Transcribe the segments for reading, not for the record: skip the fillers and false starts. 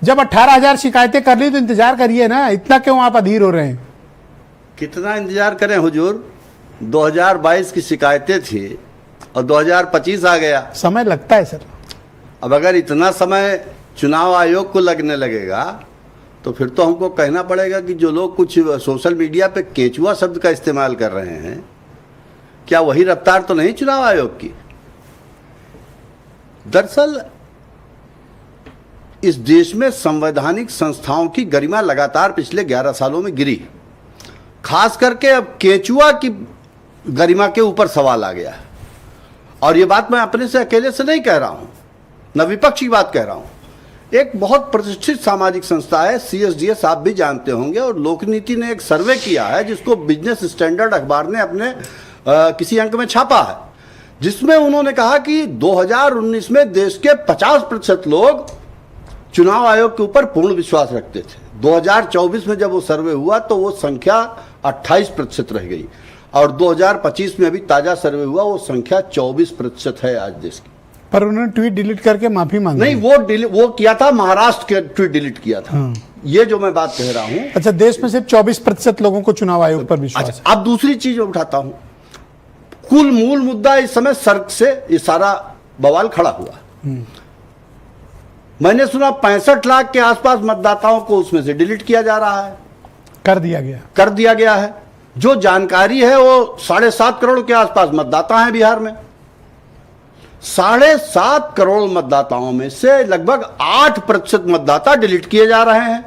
जब 18,000 शिकायतें कर ली तो इंतजार करिए ना, इतना क्यों आप अधीर हो रहे हैं? कितना इंतजार करें हुजूर? 2022 की शिकायतें थी और 2025 आ गया। समय लगता है सर। अब अगर इतना समय चुनाव आयोग को लगने लगेगा तो फिर तो हमको कहना पड़ेगा कि जो लोग कुछ सोशल मीडिया पे केचुआ शब्द का इस्तेमाल कर रहे हैं, क्या वही रफ्तार तो नहीं चुनाव आयोग की? दरअसल इस देश में संवैधानिक संस्थाओं की गरिमा लगातार पिछले 11 सालों में गिरी। खास करके अब केचुआ की गरिमा के ऊपर सवाल आ गया है। और ये बात मैं अपने से अकेले से नहीं कह रहा हूं, न विपक्ष की बात कह रहा हूं। एक बहुत प्रतिष्ठित सामाजिक संस्था है CSDS, आप भी जानते होंगे, और लोकनीति ने एक सर्वे किया है जिसको बिजनेस स्टैंडर्ड अखबार ने अपने किसी अंक में छापा है, जिसमें उन्होंने कहा कि 2019 में देश के 50% लोग चुनाव आयोग के ऊपर पूर्ण विश्वास रखते थे। 2024 में जब वो सर्वे हुआ तो वो संख्या 28% रह गई, और 2025 में अभी ताजा सर्वे हुआ वो संख्या 24% है आज देश की। पर उन्होंने ट्वीट डिलीट करके माफी मांगी। नहीं, वो किया था, महाराष्ट्र के ट्वीट डिलीट किया था। ये जो मैं बात कह रहा हूं। अच्छा, देश में सिर्फ 24% लोगों को चुनाव आयोग पर विश्वास है। अब दूसरी चीज मैं उठाता हूं, कुल मूल मुद्दा इस समय सड़क से ये सारा बवाल खड़ा हुआ। मैंने सुना 65 लाख के आसपास मतदाताओं को उसमें से डिलीट किया जा रहा है। कर दिया गया है। जो जानकारी है वो 7.5 करोड़ के आसपास मतदाता हैं बिहार में। 7.5 करोड़ मतदाताओं में से लगभग 8% मतदाता डिलीट किए जा रहे हैं।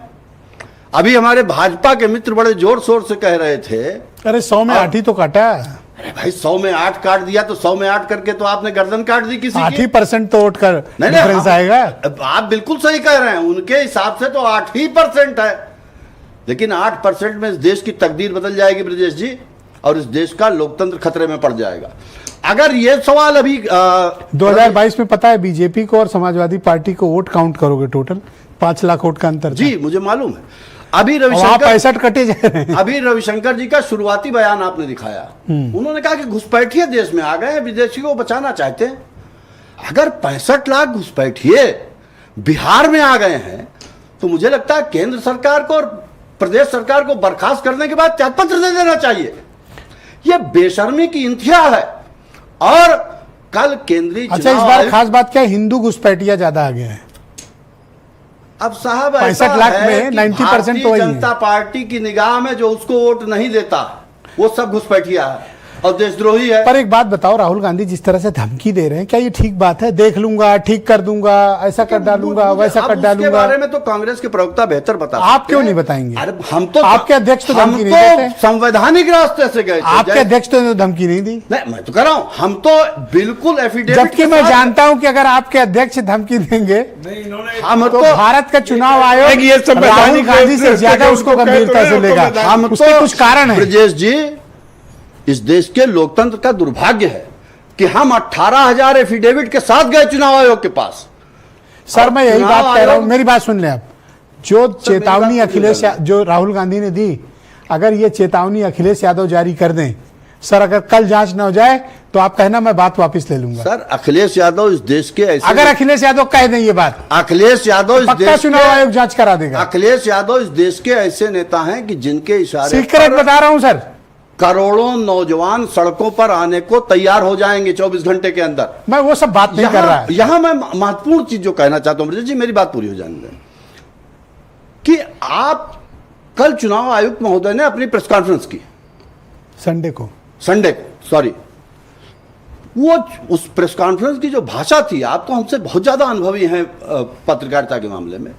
अभी हमारे भाजपा के मित्र बड़े जोर शोर से कह रहे थे, अरे 100 में 8 ही तो काटा। अरे भाई 100 में 8 काट दिया तो 100 में 8 करके तो आपने गर्दन काट दी किसी की। 8% तो वोट कर डिफरेंस आएगा। आप बिल्कुल सही कह रहे हैं, उनके हिसाब से तो 8% है, लेकिन 8% में इस देश की तकदीर बदल जाएगी ब्रजेश जी, और इस देश का लोकतंत्र खतरे में पड़ जाएगा। अगर ये सवाल अभी 2022 में पता है बीजेपी को और समाजवादी पार्टी को वोट काउंट करोगे, टोटल 5 लाख वोट का अंतर। जी मुझे मालूम है। अभी 65 कटे जा रहे हैं। अभी रविशंकर जी का शुरुआती बयान आपने दिखाया, उन्होंने कहा कि घुसपैठिए देश में आ गए हैं, विदेशियों को बचाना चाहते हैं। अगर 65 लाख घुसपैठिए बिहार में आ गए हैं तो मुझे लगता है केंद्र सरकार को और प्रदेश सरकार को बर्खास्त करने के बाद त्यागपत्र दे देना चाहिए। यह बेशर्मी की इंतहा है। और कल केंद्रीय अच्छा, इस बार खास बात क्या है, हिंदू घुसपैठिया ज्यादा आ गया है। अब साहब 65 लाख में 90% तो वही है। जनता पार्टी की निगाह में जो उसको वोट नहीं देता वो सब घुसपैठिया है और देशद्रोही है। पर एक बात बताओ, राहुल गांधी जिस तरह से धमकी दे रहे हैं, क्या ये ठीक बात है? देख लूंगा, ठीक कर दूंगा, ऐसा कर डालूंगा, वैसा कर डालूंगा। उसके बारे में तो कांग्रेस के प्रवक्ता बेहतर बता सकते हैं। आप क्यों नहीं बताएंगे? अरे हम तो, आपके अध्यक्ष तो धमकी नहीं देते। संवैधानिक रास्ते से गए। आपके अध्यक्ष तो धमकी नहीं दी। नहीं, मैं तो कह रहा हूं, हम तो बिल्कुल एफिडेविट। जबकि मैं जानता हूं कि अगर आपके अध्यक्ष धमकी देंगे हम तो भारत का चुनाव आयोग राहुल गांधी से ज्यादा उसको गंभीरता से लेगा। हम उसके कुछ कारण है। ब्रजेश जी, इस देश के लोकतंत्र का दुर्भाग्य है कि हम 18,000 एफिडेविट के साथ गए चुनाव आयोग के पास। सर मैं यही बात कह रहा हूं, मेरी बात सुन लें आप। जो चेतावनी अखिलेश, जो राहुल गांधी ने दी, अगर ये चेतावनी अखिलेश यादव जारी कर दें, सर अगर कल जांच न हो जाए तो आप कहना मैं बात वापस ले लूंगा। सर अखिलेश यादव इस देश के ऐसे, अगर अखिलेश यादव कह दें ये बात, अखिलेश यादव इस पक्का चुनाव आयोग जांच करा देगा। अखिलेश यादव इस देश के ऐसे नेता हैं कि जिनके इशारे सीक्रेट बता रहा हूं सर, करोड़ों नौजवान सड़कों पर आने को तैयार हो जाएंगे 24 घंटे के अंदर। मैं वो सब बात नहीं कर रहा। यहां मैं महत्वपूर्ण चीज जो कहना चाहता हूं ब्रजेश जी, मेरी बात पूरी हो जाने दें, कि आप कल चुनाव आयुक्त महोदय ने अपनी प्रेस कॉन्फ्रेंस की संडे को, सॉरी, वो उस प्रेस कॉन्फ्रेंस की जो भाषा थी, आप तो हमसे बहुत ज्यादा अनुभवी हैं पत्रकारिता के मामले में,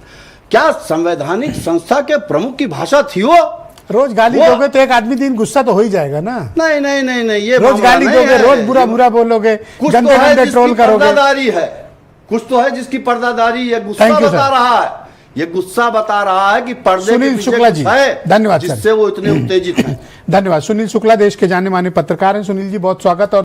क्या संवैधानिक संस्था के प्रमुख की भाषा थी वो? रोज गाली दोगे तो एक आदमी दिन गुस्सा तो हो ही जाएगा ना। नहीं नहीं नहीं नहीं, ये रोज गाली दोगे, रोज बुरा बुरा बोलोगे, गंदे गंदे ट्रोल करोगे। पर्दादारी है, कुछ तो है जिसकी पर्दादारी, ये गुस्सा बता रहा है, ये गुस्सा बता रहा है कि पर्दे सुनील शुक्ला जी, धन्यवाद सर, जिससे वो इतने उत्तेजित हैं। धन्यवाद। सुनील शुक्ला देश के जाने माने पत्रकार हैं। सुनील जी बहुत स्वागत। और